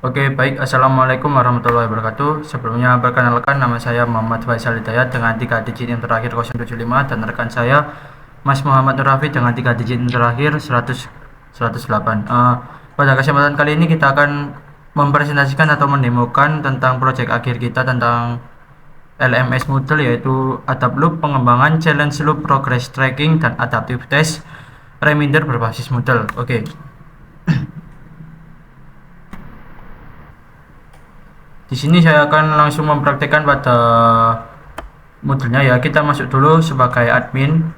Oke, baik. Assalamualaikum warahmatullahi wabarakatuh. Sebelumnya perkenalkan, nama saya Muhammad Faisal Hidayat dengan 3 digit yang terakhir 075, dan rekan saya Mas Muhammad Nurafi dengan 3 digit yang terakhir 108. Pada kesempatan kali ini kita akan mempresentasikan atau mendemokan tentang proyek akhir kita tentang LMS Moodle, yaitu Adapt Loop, pengembangan challenge loop, progress tracking, dan adaptive test reminder berbasis Moodle. Oke. Di sini saya akan langsung mempraktekkan pada Moodle-nya ya. Kita masuk dulu sebagai admin.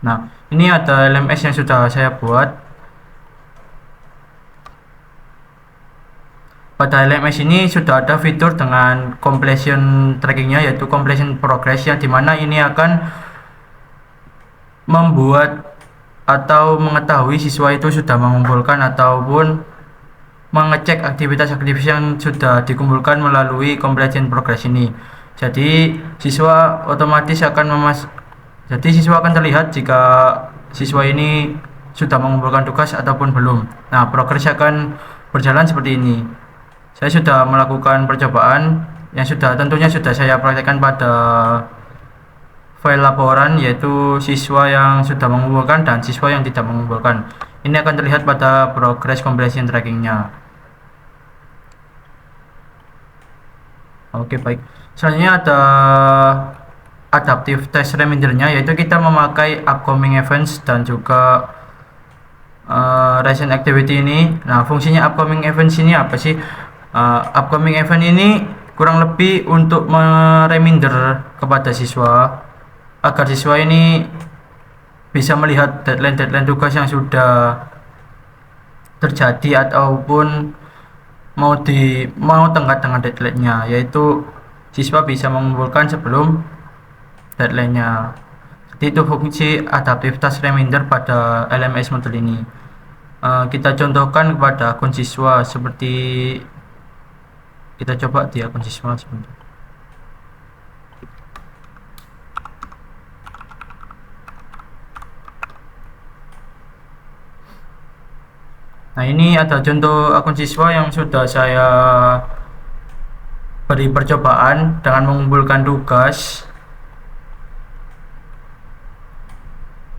Nah, ini ada LMS yang sudah saya buat. Pada LMS ini sudah ada fitur dengan completion trackingnya, yaitu completion progress, yang dimana ini akan membuat atau mengetahui siswa itu sudah mengumpulkan ataupun mengecek aktivitas-aktivitas yang sudah dikumpulkan melalui completion progress ini. Jadi siswa otomatis akan siswa akan terlihat jika siswa ini sudah mengumpulkan tugas ataupun belum. Nah, progres akan berjalan seperti ini. Saya sudah melakukan percobaan yang tentunya sudah saya praktekkan pada file laporan, yaitu siswa yang sudah mengumpulkan dan siswa yang tidak mengumpulkan. Ini akan terlihat pada progress completion trackingnya. Oke, baik. Selanjutnya ada adaptive test remindernya, yaitu kita memakai upcoming events dan juga recent activity ini. Nah, fungsinya upcoming events ini apa sih? Upcoming event ini kurang lebih untuk mereminder kepada siswa agar siswa ini bisa melihat deadline tugas yang sudah terjadi ataupun mau tenggat dengan deadline-nya, yaitu siswa bisa mengumpulkan sebelum deadline-nya. Jadi itu fungsi adaptive task reminder pada LMS Moodle ini. Kita contohkan kepada akun siswa, seperti kita coba di akun siswa sebentar. Nah, ini ada contoh akun siswa yang sudah saya beri percobaan dengan mengumpulkan tugas.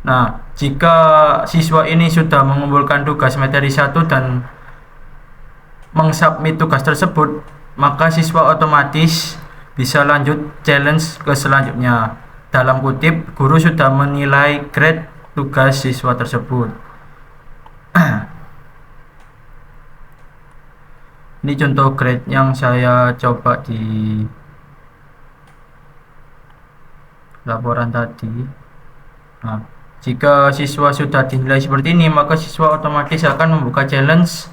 Nah, jika siswa ini sudah mengumpulkan tugas materi 1 dan mengsubmit tugas tersebut, maka siswa otomatis bisa lanjut challenge ke selanjutnya. Dalam kutip, guru sudah menilai grade tugas siswa tersebut. Ini contoh grade yang saya coba di laporan tadi. Nah, jika siswa sudah dinilai seperti ini, maka siswa otomatis akan membuka challenge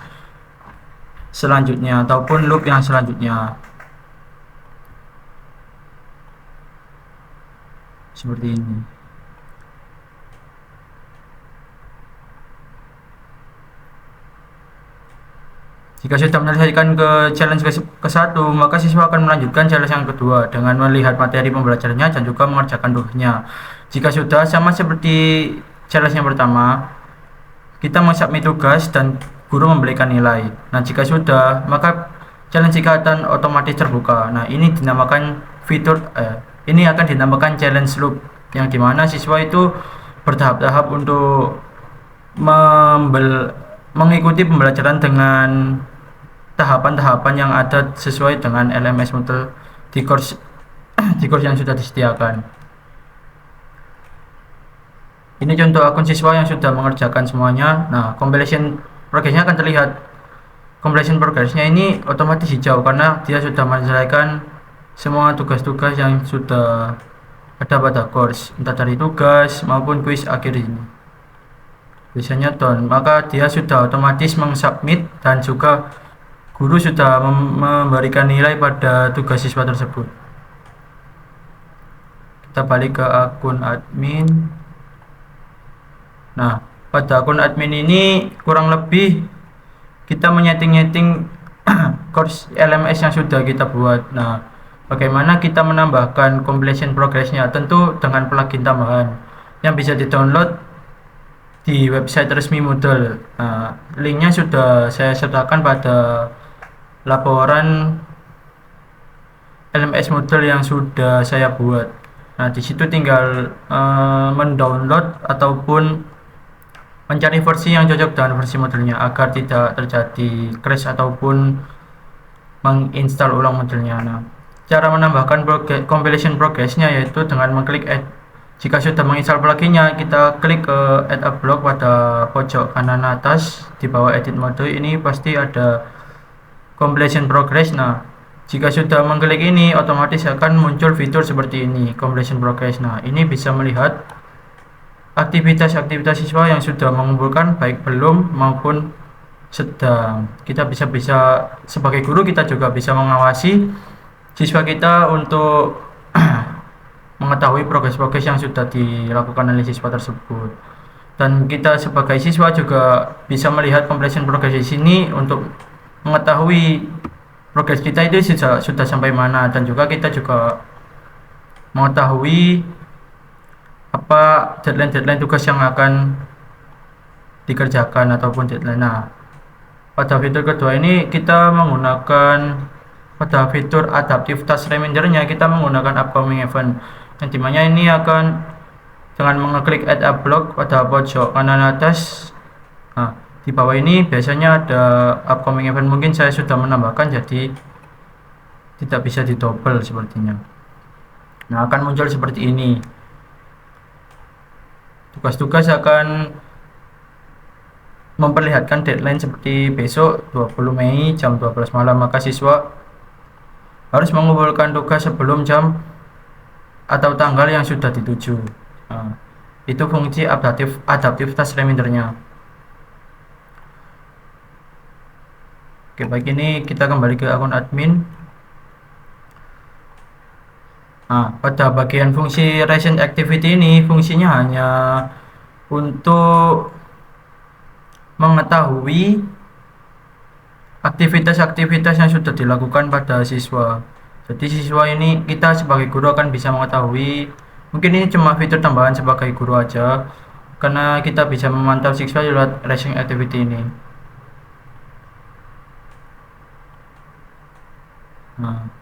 selanjutnya ataupun loop yang selanjutnya. Seperti ini. Jika sudah menyelesaikan ke challenge ke-1, maka siswa akan melanjutkan challenge yang kedua dengan melihat materi pembelajarannya dan juga mengerjakan tugasnya. Jika sudah sama seperti challenge yang pertama, kita mensubmit tugas dan guru memberikan nilai. Nah, jika sudah, maka challenge ikatan otomatis terbuka. Nah, ini dinamakan ini akan dinamakan challenge loop, yang dimana siswa itu bertahap-tahap untuk mengikuti pembelajaran dengan tahapan-tahapan yang ada sesuai dengan LMS Moodle di course yang sudah disediakan. Ini contoh akun siswa yang sudah mengerjakan semuanya. Nah, completion progress-nya akan terlihat. Completion progress-nya ini otomatis hijau karena dia sudah menyelesaikan semua tugas-tugas yang sudah ada pada course, entah dari tugas maupun kuis akhir ini. Biasanya done, maka dia sudah otomatis mengsubmit dan juga guru sudah memberikan nilai pada tugas siswa tersebut. Kita balik ke akun admin. Nah, pada akun admin ini kurang lebih kita menyeting-nyeting course LMS yang sudah kita buat. Nah, bagaimana kita menambahkan completion progress-nya? Tentu dengan plugin tambahan yang bisa di-download di website resmi Moodle. Linknya sudah saya sertakan pada laporan LMS Moodle yang sudah saya buat. Nah, di situ tinggal mendownload ataupun mencari versi yang cocok dengan versi modelnya agar tidak terjadi crash ataupun menginstal ulang modelnya. Nah, cara menambahkan compilation progressnya yaitu dengan mengklik add. Jika sudah menginstal pluginnya, kita klik ke add a block pada pojok kanan atas di bawah edit mode. Ini pasti ada compilation progress. Nah, jika sudah mengklik ini, otomatis akan muncul fitur seperti ini, compilation progress. Nah, ini bisa melihat aktivitas-aktivitas siswa yang sudah mengumpulkan baik belum maupun sedang. Kita bisa sebagai guru kita juga bisa mengawasi siswa kita untuk mengetahui progres-progres yang sudah dilakukan oleh siswa tersebut. Dan kita sebagai siswa juga bisa melihat completion progress di sini untuk mengetahui progres kita itu sudah sampai mana, dan juga kita juga mengetahui apa deadline tugas yang akan dikerjakan ataupun deadline. Nah, pada fitur kedua ini kita menggunakan pada fitur adaptive task reminder-nya kita menggunakan upcoming event, yang dimana ini akan dengan mengeklik add a block pada pojok kanan atas. Nah, di bawah ini biasanya ada upcoming event, mungkin saya sudah menambahkan jadi tidak bisa didouble sepertinya. Nah, akan muncul seperti ini. Tugas-tugas akan memperlihatkan deadline seperti besok 20 Mei jam 12 malam, maka siswa harus mengumpulkan tugas sebelum jam atau tanggal yang sudah dituju. Nah, itu fungsi adaptive task reminder-nya. Oke, baik, ini kita kembali ke akun admin. Nah, pada bagian fungsi recent activity ini fungsinya hanya untuk mengetahui aktivitas-aktivitas yang sudah dilakukan pada siswa. Jadi siswa ini kita sebagai guru akan bisa mengetahui, mungkin ini cuma fitur tambahan sebagai guru aja, karena kita bisa memantau siswa lewat recent activity ini. Nah,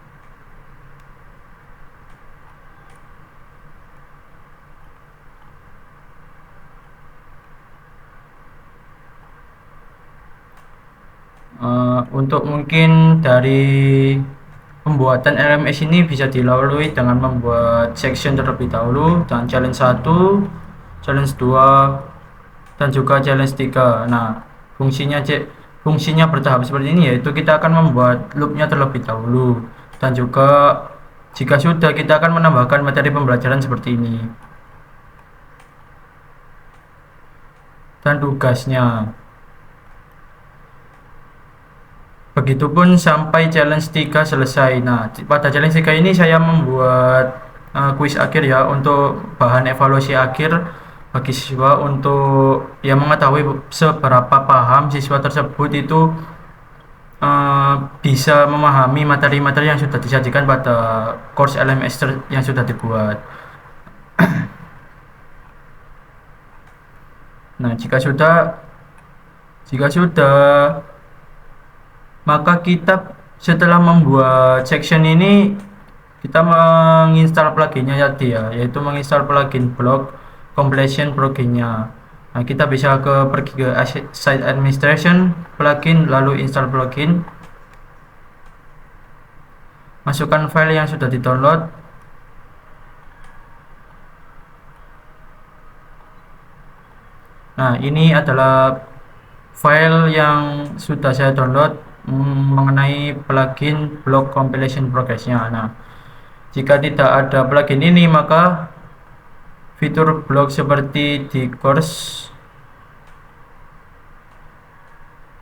untuk mungkin dari pembuatan LMS ini bisa dilalui dengan membuat section terlebih dahulu dan challenge 1, challenge 2, dan juga challenge 3. Nah, fungsinya bertahap seperti ini, yaitu kita akan membuat loopnya terlebih dahulu, dan juga jika sudah kita akan menambahkan materi pembelajaran seperti ini dan tugasnya. Begitupun sampai challenge 3 selesai. Nah, pada challenge 3 ini saya membuat kuis akhir ya, untuk bahan evaluasi akhir bagi siswa untuk mengetahui seberapa paham siswa tersebut itu bisa memahami materi-materi yang sudah disajikan pada course LMS yang sudah dibuat. Nah, jika sudah maka kita setelah membuat section ini kita menginstal pluginnya tadi ya, yaitu menginstal plugin block completion pluginnya. Nah, kita bisa pergi ke site administration plugin, lalu install plugin, masukkan file yang sudah di-download. Nah, ini adalah file yang sudah saya download mengenai plugin block compilation progress-nya. Nah, jika tidak ada plugin ini, maka fitur blog seperti di course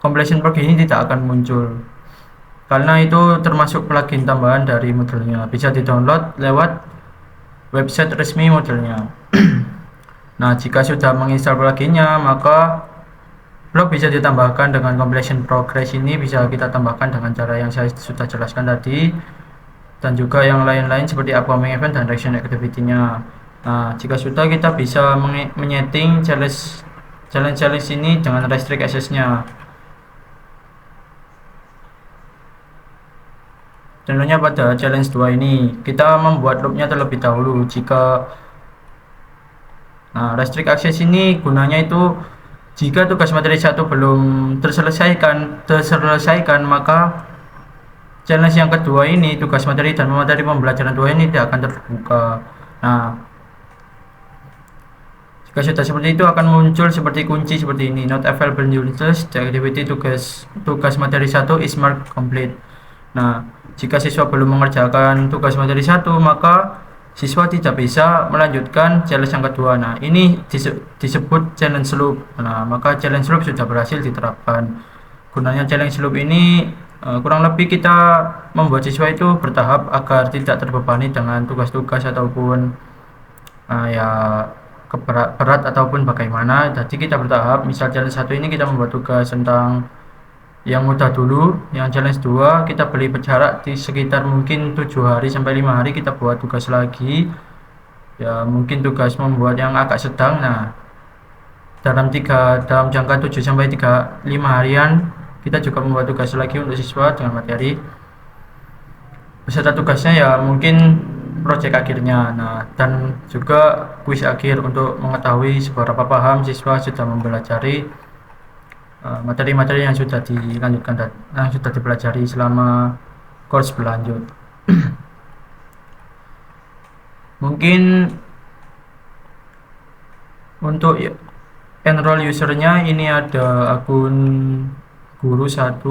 compilation progress ini tidak akan muncul, karena itu termasuk plugin tambahan dari Moodle-nya. Bisa di-download lewat website resmi Moodle-nya. Nah, jika sudah menginstal pluginnya, maka blog bisa ditambahkan dengan compilation progress ini, bisa kita tambahkan dengan cara yang saya sudah jelaskan tadi, dan juga yang lain-lain seperti upcoming event dan recent activity-nya. Nah, jika sudah, kita bisa menyeting challenge challenge ini jangan restrict access-nya. Contohnya pada challenge 2 ini, kita membuat loopnya terlebih dahulu. Restrict access ini gunanya itu jika tugas materi 1 belum terselesaikan, maka challenge yang kedua ini, tugas materi dan materi pembelajaran 2 ini tidak akan terbuka. Jika sudah seperti itu akan muncul seperti kunci seperti ini, not available users, the activity tugas materi 1 is marked complete. Jika siswa belum mengerjakan tugas materi 1, maka siswa tidak bisa melanjutkan challenge yang kedua. Ini disebut challenge loop. Maka challenge loop sudah berhasil diterapkan. Gunanya challenge loop ini kurang lebih kita membuat siswa itu bertahap agar tidak terbebani dengan tugas-tugas ataupun berat ataupun bagaimana. Jadi kita bertahap. Misal challenge 1 ini kita membuat tugas tentang yang mudah dulu, yang challenge 2 kita beri jarak di sekitar mungkin 7 hari sampai 5 hari kita buat tugas lagi. Mungkin tugas membuat yang agak sedang. Dalam jangka 7 sampai 5 harian kita juga membuat tugas lagi untuk siswa dengan materi. Beserta tugasnya mungkin proyek akhirnya. Dan juga kuis akhir untuk mengetahui seberapa paham siswa sudah mempelajari materi-materi yang sudah dilanjutkan dan yang sudah dipelajari selama course berlanjut. Mungkin untuk enroll usernya ini ada akun guru 1,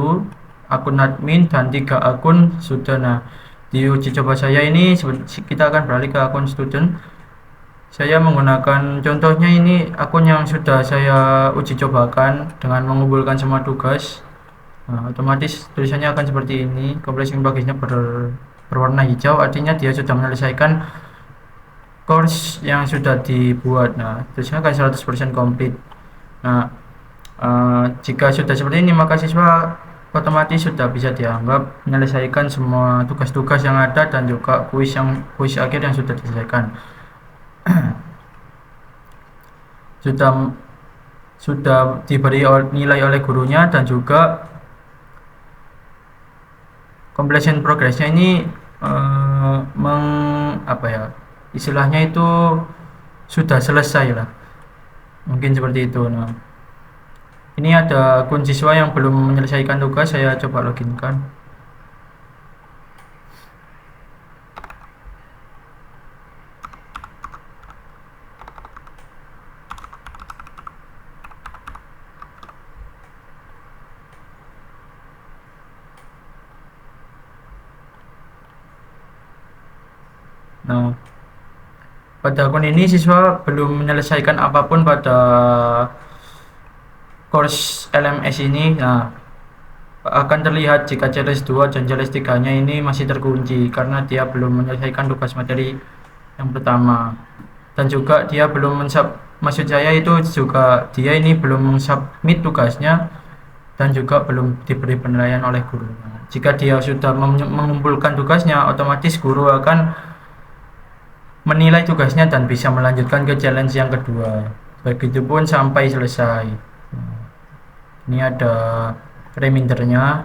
akun admin, dan 3 akun student. Di uji coba saya ini kita akan beralih ke akun student. Saya menggunakan contohnya ini akun yang sudah saya uji cobakan dengan mengumpulkan semua tugas. Otomatis tulisannya akan seperti ini. Completion progress-nya berwarna hijau, artinya dia sudah menyelesaikan course yang sudah dibuat. Tulisannya akan 100% complete. Jika sudah seperti ini, maka siswa otomatis sudah bisa dianggap menyelesaikan semua tugas-tugas yang ada dan juga kuis akhir yang sudah diselesaikan. sudah diberi nilai oleh gurunya, dan juga completion progress-nya ini istilahnya itu sudah selesai lah, mungkin seperti itu. Ini ada akun siswa yang belum menyelesaikan tugas, saya coba loginkan. Pada akun ini siswa belum menyelesaikan apapun pada course LMS ini. Akan terlihat jika challenge 2 dan challenge 3 nya ini masih terkunci karena dia belum menyelesaikan tugas materi yang pertama, dan juga dia belum dia ini belum mensubmit tugasnya dan juga belum diberi penilaian oleh guru. Jika dia sudah mengumpulkan tugasnya, otomatis guru akan menilai tugasnya dan bisa melanjutkan ke challenge yang kedua. Begitupun sampai selesai. Ini ada remindernya,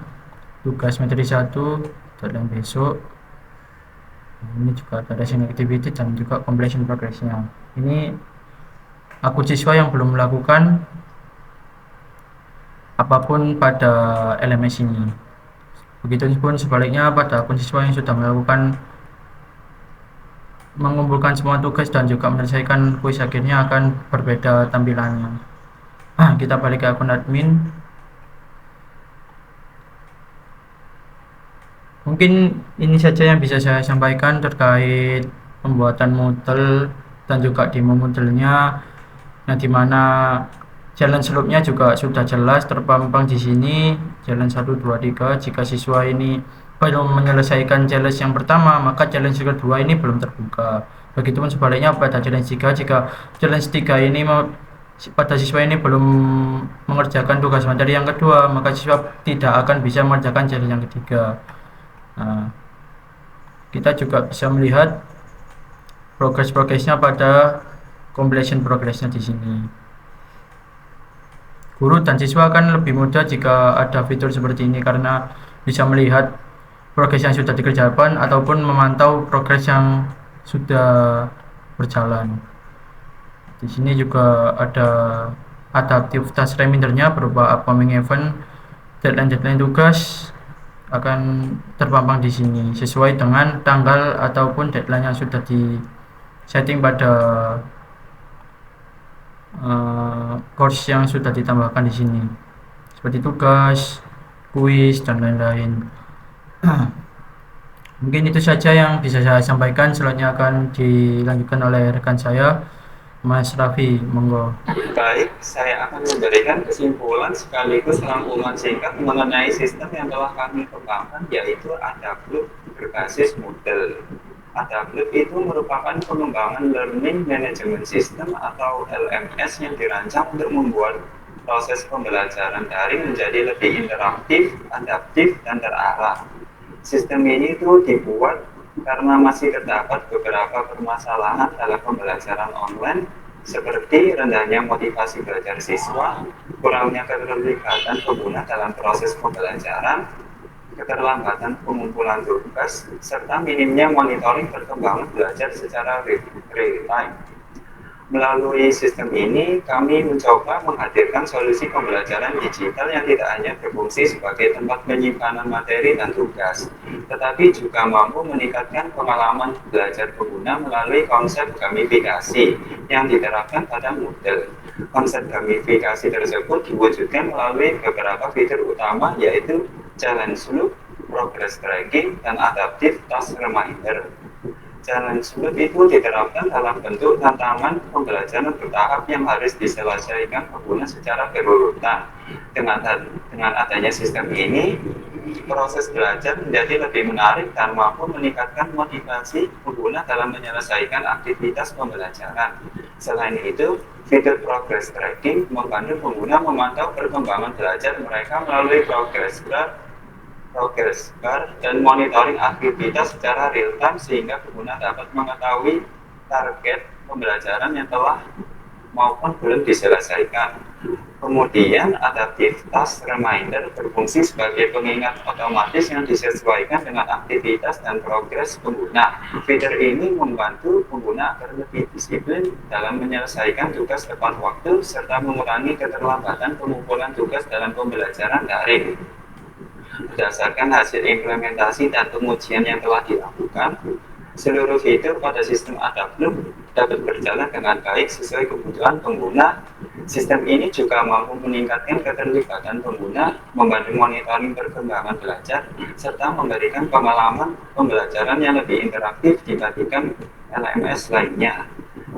tugas materi 1 dan besok. Ini juga ada lesson activity dan juga completion progress-nya. Ini akun siswa yang belum melakukan apapun pada LMS ini. Begitupun sebaliknya pada akun siswa yang sudah mengumpulkan semua tugas dan juga menyelesaikan kuis akhirnya akan berbeda tampilannya. Kita balik ke akun admin. Mungkin ini saja yang bisa saya sampaikan terkait pembuatan Moodle dan juga demo Moodle-nya, yang dimana challenge loop-nya juga sudah jelas terpampang di sini. Challenge 1, 2, 3. Jika siswa ini belum menyelesaikan challenge yang pertama, maka challenge kedua ini belum terbuka. Begitupun sebaliknya pada challenge 3, jika challenge 3 ini pada siswa ini belum mengerjakan tugas materi yang kedua, maka siswa tidak akan bisa mengerjakan challenge yang ketiga. Kita juga bisa melihat progress-nya pada completion progress-nya di sini. guru dan siswa kan lebih mudah jika ada fitur seperti ini karena bisa melihat progres yang sudah dikerjakan ataupun memantau progres yang sudah berjalan. Di sini juga ada adaptive task remindernya berupa upcoming event, deadline tugas akan terpampang di sini sesuai dengan tanggal ataupun deadline yang sudah di setting pada course yang sudah ditambahkan di sini seperti tugas, kuis dan lain-lain. Mungkin itu saja yang bisa saya sampaikan, selanjutnya akan dilanjutkan oleh rekan saya Mas Raffi, monggo. Baik, saya akan memberikan kesimpulan sekaligus rangkuman singkat mengenai sistem yang telah kami kembangkan, yaitu Adablook berbasis Moodle. Adablook itu merupakan pengembangan Learning Management System atau LMS yang dirancang untuk membuat proses pembelajaran daring menjadi lebih interaktif, adaptif, dan terarah. Sistem ini itu dibuat karena masih terdapat beberapa permasalahan dalam pembelajaran online seperti rendahnya motivasi belajar siswa, kurangnya keterlibatan pengguna dalam proses pembelajaran, keterlambatan pengumpulan tugas, serta minimnya monitoring perkembangan belajar secara real time. Melalui sistem ini, kami mencoba menghadirkan solusi pembelajaran digital yang tidak hanya berfungsi sebagai tempat penyimpanan materi dan tugas, tetapi juga mampu meningkatkan pengalaman belajar pengguna melalui konsep gamifikasi yang diterapkan pada Moodle. Konsep gamifikasi tersebut diwujudkan melalui beberapa fitur utama, yaitu challenge loop, progress tracking, dan adaptive task reminder. Challenge loop itu diterapkan dalam bentuk tantangan pembelajaran bertahap yang harus diselesaikan pengguna secara berurutan. Dengan adanya sistem ini, proses belajar menjadi lebih menarik dan mampu meningkatkan motivasi pengguna dalam menyelesaikan aktivitas pembelajaran. Selain itu, fitur progress tracking membantu pengguna memantau perkembangan belajar mereka melalui progress bar dan monitoring aktivitas secara real time sehingga pengguna dapat mengetahui target pembelajaran yang telah maupun belum diselesaikan. Kemudian adaptive task reminder berfungsi sebagai pengingat otomatis yang disesuaikan dengan aktivitas dan progres pengguna. Fitur ini membantu pengguna agar lebih disiplin dalam menyelesaikan tugas tepat waktu serta mengurangi keterlambatan pengumpulan tugas dalam pembelajaran daring. Berdasarkan hasil implementasi dan pengujian yang telah dilakukan, seluruh fitur pada sistem Adablook dapat berjalan dengan baik sesuai kebutuhan pengguna. Sistem ini juga mampu meningkatkan keterlibatan pengguna, membantu monitoring perkembangan belajar, serta memberikan pengalaman pembelajaran yang lebih interaktif dibandingkan LMS lainnya.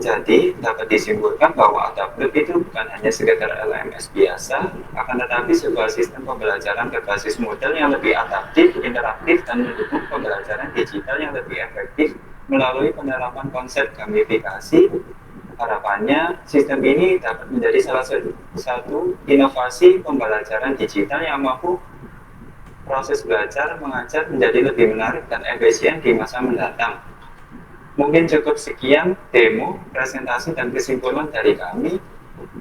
Jadi, dapat disimpulkan bahwa Adablook itu bukan hanya sekedar LMS biasa, akan tetapi sebuah sistem pembelajaran berbasis model yang lebih adaptif, interaktif, dan mendukung pembelajaran digital yang lebih efektif melalui penerapan konsep gamifikasi. Harapannya, sistem ini dapat menjadi salah satu inovasi pembelajaran digital yang mampu proses belajar mengajar menjadi lebih menarik dan efisien di masa mendatang. Mungkin cukup sekian demo, presentasi, dan kesimpulan dari kami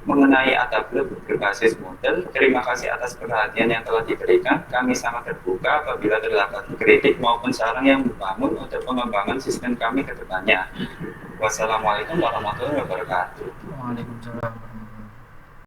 mengenai Adablook berbasis Moodle. Terima kasih atas perhatian yang telah diberikan. Kami sangat terbuka apabila terdapat kritik maupun saran yang membangun untuk pengembangan sistem kami ke depannya. Wassalamualaikum warahmatullahi wabarakatuh. Waalaikumsalam.